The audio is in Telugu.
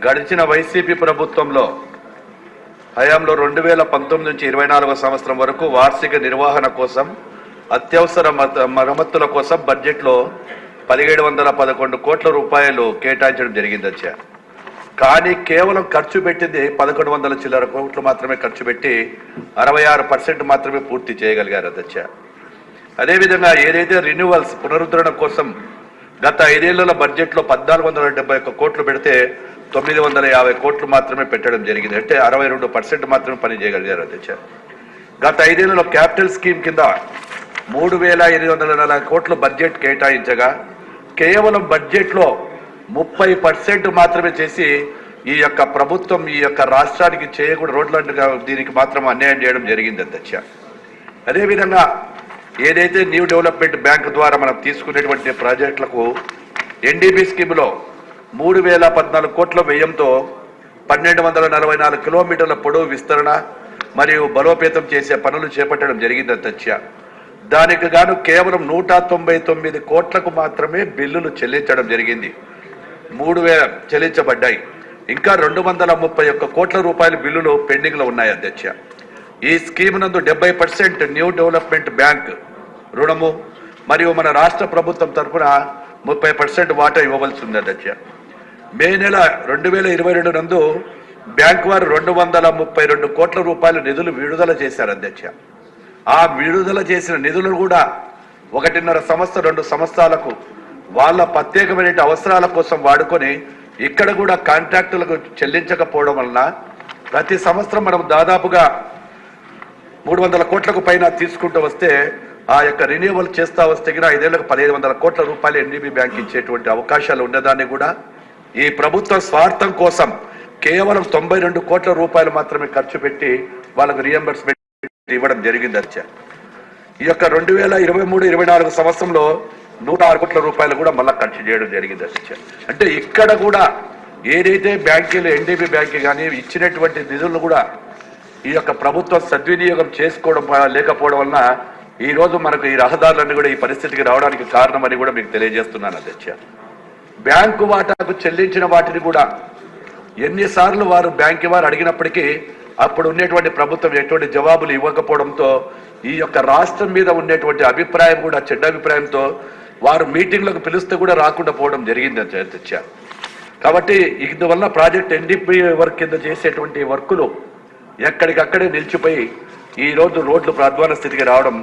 గడిచిన వైసీపీ ప్రభుత్వంలో హయాంలో 2019 నుంచి 24 సంవత్సరం వరకు వార్షిక నిర్వహణ కోసం అత్యవసర మరమ్మతుల కోసం బడ్జెట్లో 1711 కోట్ల రూపాయలు కేటాయించడం జరిగింది అధ్యక్ష. కానీ కేవలం ఖర్చు పెట్టింది 1100 చిల్లర కోట్లు మాత్రమే ఖర్చు పెట్టి 66% మాత్రమే పూర్తి చేయగలిగారు అధ్యక్ష. అదేవిధంగా ఏదైతే రెన్యువల్స్ పునరుద్ధరణ కోసం గత 5 ఏళ్ల బడ్జెట్లో 1471 కోట్లు పెడితే 950 కోట్లు మాత్రమే పెట్టడం జరిగింది. అంటే 62% మాత్రమే పని చేయగలిగారు అధ్యక్ష. గత 5 ఏళ్లలో క్యాపిటల్ స్కీమ్ కింద 3840 కోట్లు బడ్జెట్ కేటాయించగా కేవలం బడ్జెట్లో 30% మాత్రమే చేసి ఈ యొక్క ప్రభుత్వం ఈ యొక్క రాష్ట్రానికి చేయకూడదు రోడ్లంటుగా దీనికి మాత్రం అన్యాయం చేయడం జరిగింది అధ్యక్ష. అదేవిధంగా ఏదైతే న్యూ డెవలప్మెంట్ బ్యాంక్ ద్వారా మనం తీసుకునేటువంటి ప్రాజెక్టులకు ఎన్డీబీ స్కీమ్లో 3014 కోట్ల వ్యయంతో 1244 కిలోమీటర్ల పొడవు విస్తరణ మరియు బలోపేతం చేసే పనులు చేపట్టడం జరిగింది అధ్యక్ష. దానికి గాను కేవలం 199 కోట్లకు మాత్రమే బిల్లులు చెల్లించడం జరిగింది. 3000 చెల్లించబడ్డాయి. ఇంకా 231 కోట్ల రూపాయల బిల్లులు పెండింగ్లో ఉన్నాయి అధ్యక్ష. ఈ స్కీమ్ నందు 70% న్యూ డెవలప్మెంట్ బ్యాంక్ రుణము మరియు మన రాష్ట్ర ప్రభుత్వం తరఫున 30% వాటా ఇవ్వవలసి ఉంది అధ్యక్ష. మే నెల 2022 నందు బ్యాంక్ వారు 232 కోట్ల రూపాయల నిధులు విడుదల చేశారు అధ్యక్ష. ఆ విడుదల చేసిన నిధులను కూడా 1.5 సంవత్సరం 2 సంవత్సరాలకు వాళ్ళ ప్రత్యేకమైన అవసరాల కోసం వాడుకొని ఇక్కడ కూడా కాంట్రాక్టులకు చెల్లించకపోవడం వలన ప్రతి సంవత్సరం మనం దాదాపుగా 300 కోట్లకు పైన తీసుకుంటూ వస్తే ఆ యొక్క రెన్యూవల్ చేస్తా వస్తే 5 ఏళ్లకు 1500 కోట్ల రూపాయలు ఎన్డీబీ బ్యాంక్ ఇచ్చేటువంటి అవకాశాలు ఉన్నదాన్ని కూడా ఈ ప్రభుత్వ స్వార్థం కోసం కేవలం 92 కోట్ల రూపాయలు మాత్రమే ఖర్చు పెట్టి వాళ్ళకు రియంబర్స్మెంట్ ఇవ్వడం జరిగింది అధ్యక్ష. ఈ యొక్క 2023-24 సంవత్సరంలో 106 కోట్ల రూపాయలు కూడా మళ్ళీ ఖర్చు చేయడం జరిగింది అధ్యక్ష. అంటే ఇక్కడ కూడా ఏదైతే బ్యాంకులు ఎన్డీబీ బ్యాంకు కానీ ఇచ్చినటువంటి నిధులను కూడా ఈ యొక్క ప్రభుత్వం సద్వినియోగం చేసుకోవడం లేకపోవడం వలన ఈ రోజు మనకు ఈ రహదారులన్నీ కూడా ఈ పరిస్థితికి రావడానికి కారణమని కూడా మీకు తెలియజేస్తున్నాను అధ్యక్ష. బ్యాంకు వాటాకు చెల్లించిన వాటిని కూడా ఎన్నిసార్లు వారు బ్యాంకు వారు అడిగినప్పటికీ అప్పుడు ఉన్నటువంటి ప్రభుత్వం ఎటువంటి జవాబులు ఇవ్వకపోవడంతో ఈ యొక్క రాష్ట్రం మీద ఉండేటువంటి అభిప్రాయం కూడా చెడ్డ అభిప్రాయంతో వారు మీటింగ్లకు పిలిస్తే కూడా రాకుండా పోవడం జరిగింది అధ్యక్ష. కాబట్టి ఇందువల్ల ప్రాజెక్ట్ ఎన్డీపీ వర్క్ కింద చేసేటువంటి వర్కులు ఎక్కడికక్కడే నిలిచిపోయి ఈ రోజు రోడ్లు అధ్వాన స్థితికి రావడం